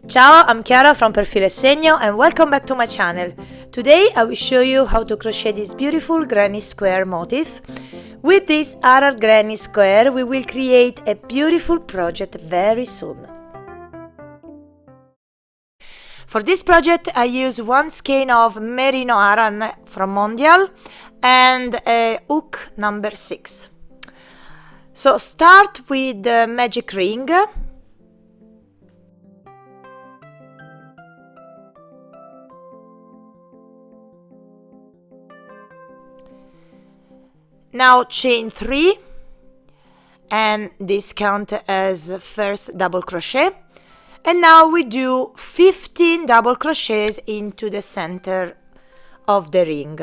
Ciao, I'm Chiara from Filo e Segno and welcome back to my channel. Today I will show you how to crochet this beautiful granny square motif. With this Aran granny square we will create a beautiful project very soon. For this project I use one skein of Merino Aran from Mondial and a hook number 6. So start with the magic ring. Now chain 3 and this count as first double crochet, and now we do 15 double crochets into the center of the ring.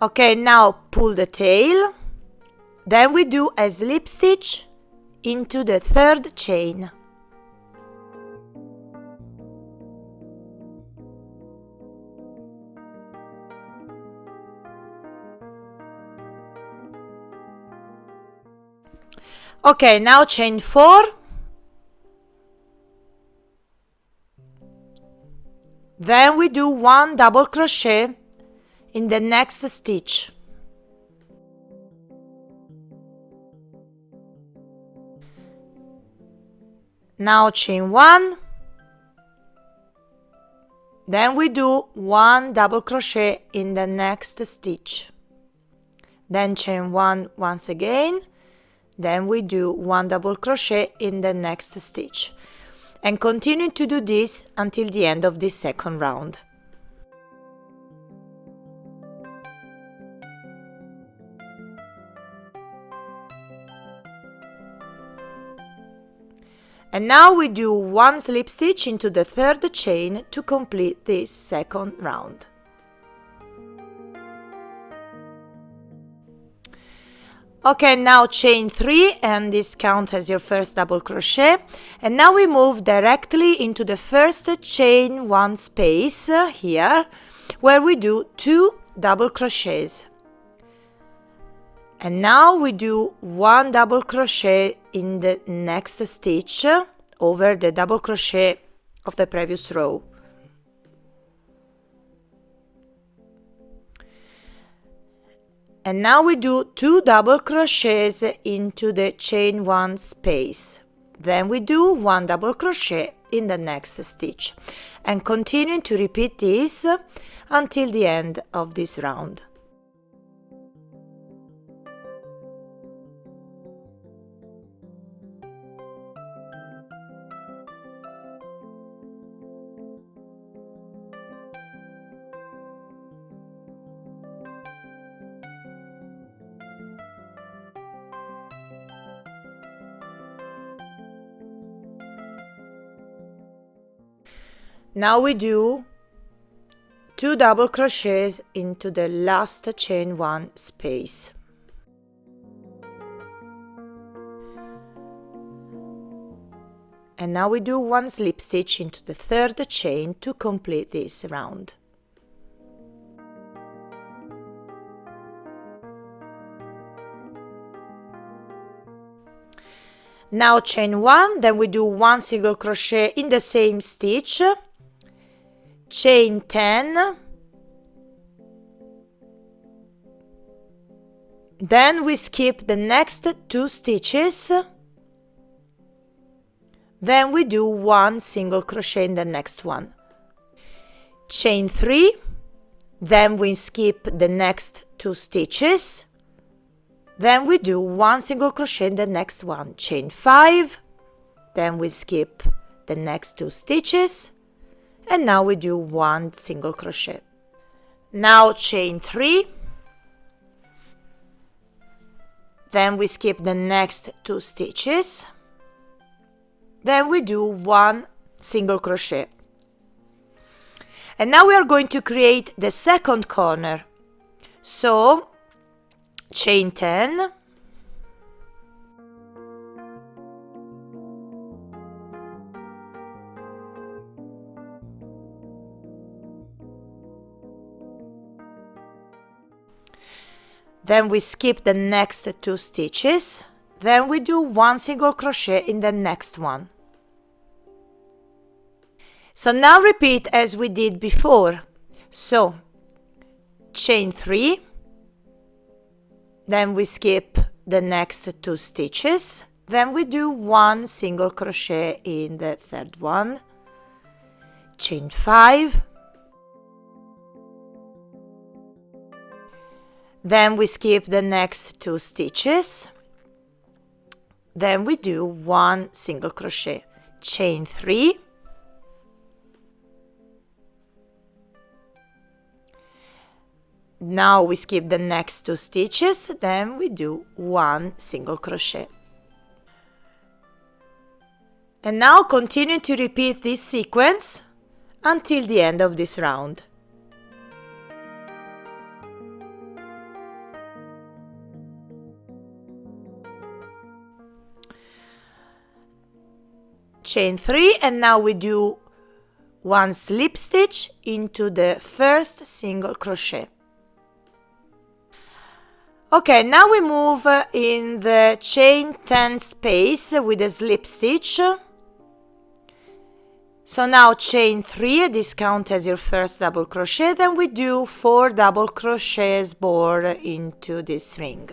Okay, now pull the tail, then we do a slip stitch into the third chain. Okay, now chain 4, then we do one double crochet in the next stitch. Now chain 1, then we do one double crochet in the next stitch, then chain 1 once again, then we do one double crochet in the next stitch, and continue to do this until the end of this second round. And now we do one slip stitch into the third chain to complete this second round. Okay, now chain 3 and this counts as your first double crochet, and now we move directly into the first chain 1 space here where we do 2 double crochets. And now we do one double crochet in the next stitch over the double crochet of the previous row. And now we do 2 double crochets into the chain 1 space. Then we do one double crochet in the next stitch, and continue to repeat this until the end of this round. Now we do 2 double crochets into the last chain 1 space. And now we do one slip stitch into the third chain to complete this round. Now chain 1, then we do one single crochet in the same stitch, chain 10, then we skip the next 2 stitches, then we do one single crochet in the next one, chain 3, then we skip the next 2 stitches, then we do one single crochet in the next one, chain 5, then we skip the next 2 stitches, and now we do one single crochet. Now chain 3, then we skip the next 2 stitches, then we do one single crochet. And now we are going to create the second corner. So chain 10, then we skip the next 2 stitches, then we do 1 single crochet in the next one. So now repeat as we did before. So chain 3, then we skip the next 2 stitches, then we do 1 single crochet in the third one, chain 5, then we skip the next 2 stitches, then we do 1 single crochet, chain 3, now we skip the next 2 stitches, then we do 1 single crochet. And now continue to repeat this sequence until the end of this round. Chain 3, and now we do 1 slip stitch into the first single crochet. Okay, now we move in the chain 10 space with a slip stitch. So now chain 3, this counts as your first double crochet, then we do 4 double crochets more into this ring.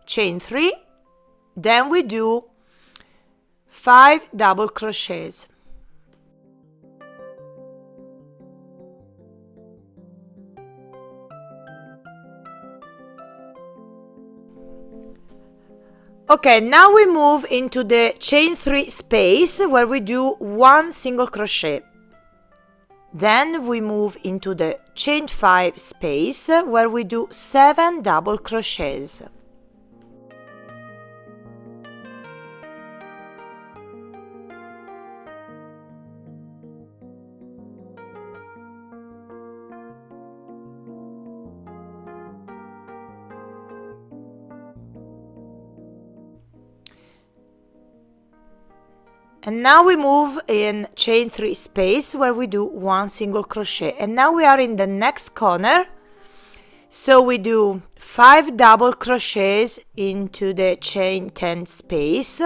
Chain 3, then we do 5 double crochets. Okay, now we move into the chain 3 space where we do 1 single crochet. Then we move into the chain 5 space where we do 7 double crochets. And now we move in chain 3 space where we do 1 single crochet, and now we are in the next corner, so we do 5 double crochets into the chain 10 space,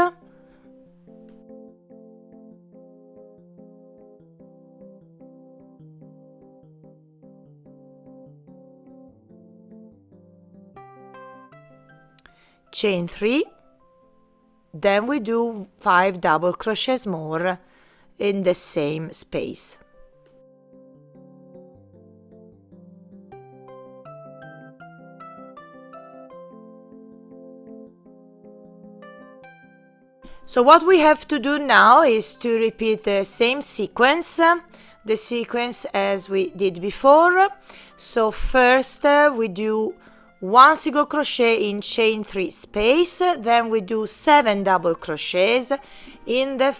chain 3, then we do 5 double crochets more in the same space. So what we have to do now is to repeat the same sequence, as we did before. So first we do 1 single crochet in chain 3 space, then we do 7 double crochets in the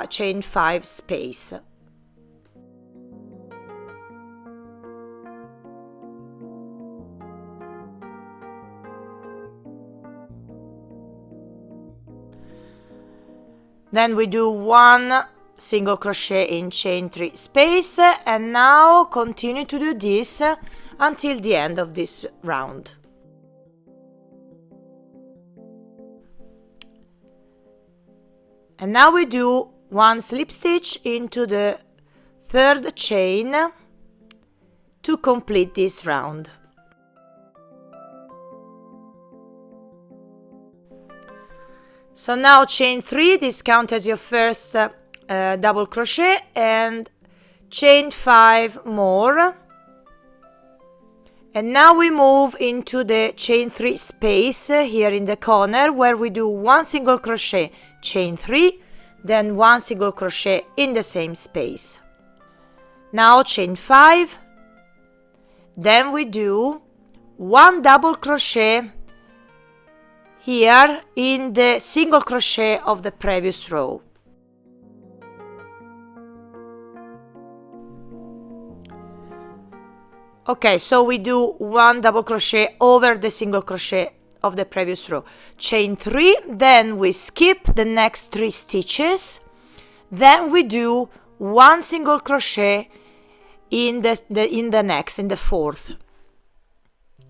chain 5 space. Then we do 1 single crochet in chain 3 space, and now continue to do this until the end of this round. And now we do 1 slip stitch into the third chain to complete this round. So now chain 3, this counts as your first double crochet, and chain 5 more. And now we move into the chain 3 space here in the corner where we do 1 single crochet, chain 3, then 1 single crochet in the same space. Now chain 5, then we do 1 double crochet here in the single crochet of the previous row. Okay, so we do 1 double crochet over the single crochet of the previous row, chain 3, then we skip the next 3 stitches, Then we do 1 single crochet in the fourth.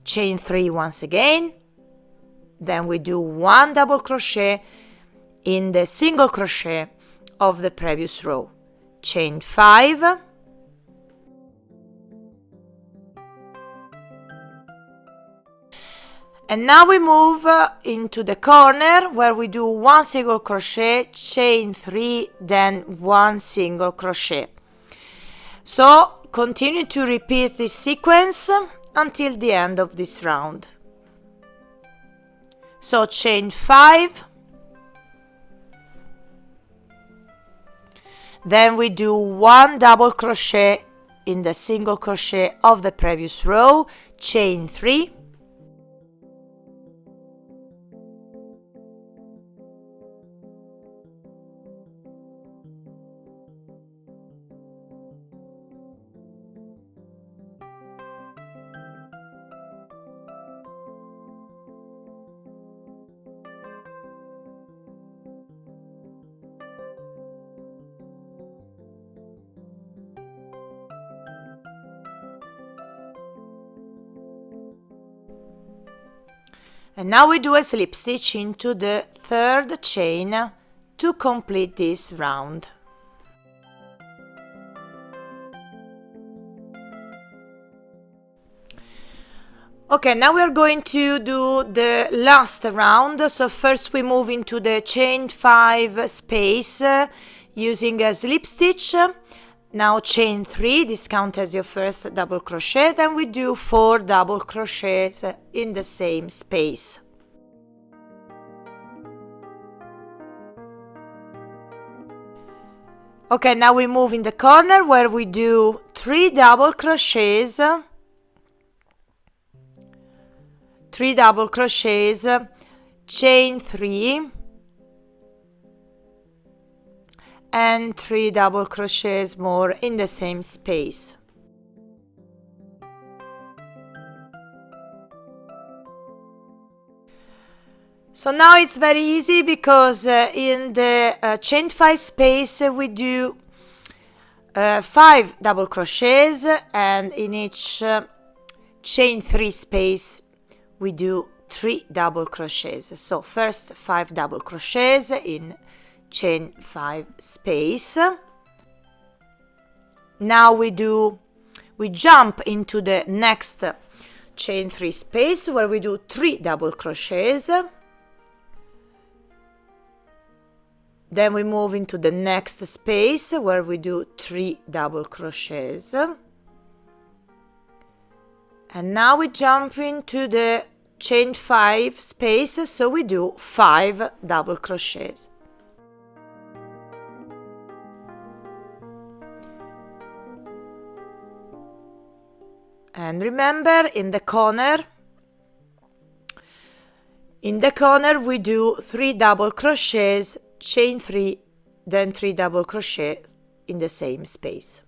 Chain 3 once again. Then we do 1 double crochet in the single crochet of the previous row. Chain 5. And now we move into the corner where we do 1 single crochet, chain 3, then 1 single crochet. So continue to repeat this sequence until the end of this round. So chain 5, then we do 1 double crochet in the single crochet of the previous row, chain 3, and now we do a slip stitch into the third chain to complete this round. Okay, now we are going to do the last round. So first we move into the chain 5 space using a slip stitch. Now chain 3, this counts as your first double crochet, then we do 4 double crochets in the same space. Okay, now we move in the corner where we do 3 double crochets, 3 double crochets, chain 3, and 3 double crochets more in the same space. So now it's very easy because in the chain 5 space we do 5 double crochets, and in each chain 3 space we do 3 double crochets. So first 5 double crochets in chain 5 space. Now we jump into the next chain 3 space where we do 3 double crochets. Then we move into the next space where we do 3 double crochets. And now we jump into the chain 5 space, so we do 5 double crochets. And remember, in the corner we do 3 double crochets, chain 3, then 3 double crochet in the same space.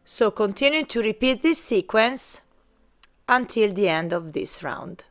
So continue to repeat this sequence until the end of this round.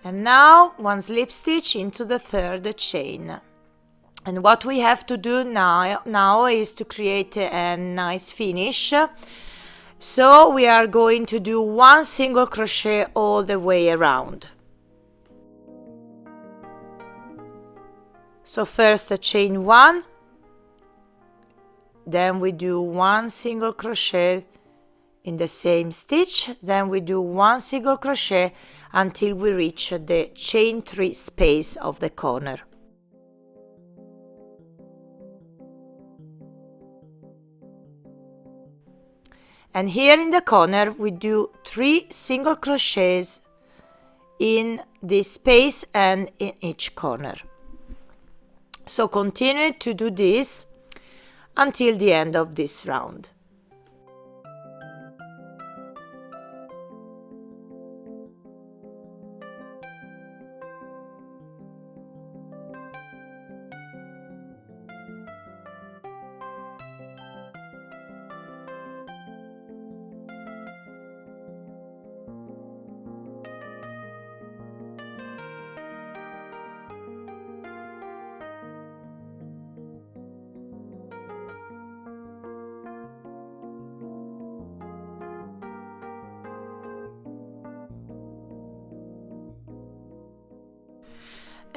And now 1 slip stitch into the third chain. And what we have to do now is to create a nice finish. So we are going to do 1 single crochet all the way around. So first chain 1, then we do 1 single crochet in the same stitch, then we do 1 single crochet until we reach the chain 3 space of the corner. And here in the corner we do 3 single crochets in this space and in each corner. So continue to do this until the end of this round.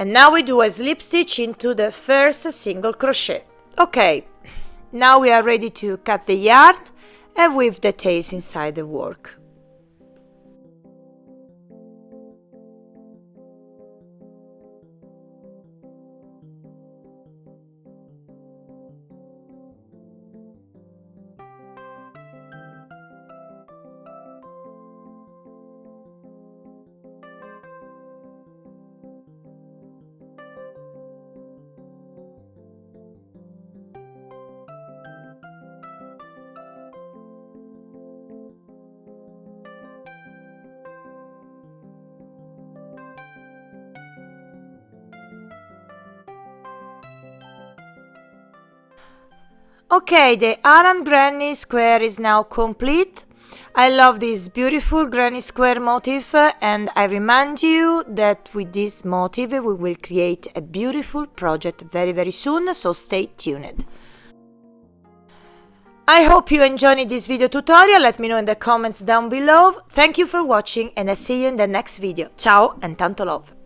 And now we do a slip stitch into the first single crochet. Okay, now we are ready to cut the yarn and weave the tails inside the work. Okay, the Aran granny square is now complete. I love this beautiful granny square motif and I remind you that with this motif we will create a beautiful project very soon, so stay tuned. I hope you enjoyed this video tutorial, let me know in the comments down below. Thank you for watching and I see you in the next video. Ciao and tanto love!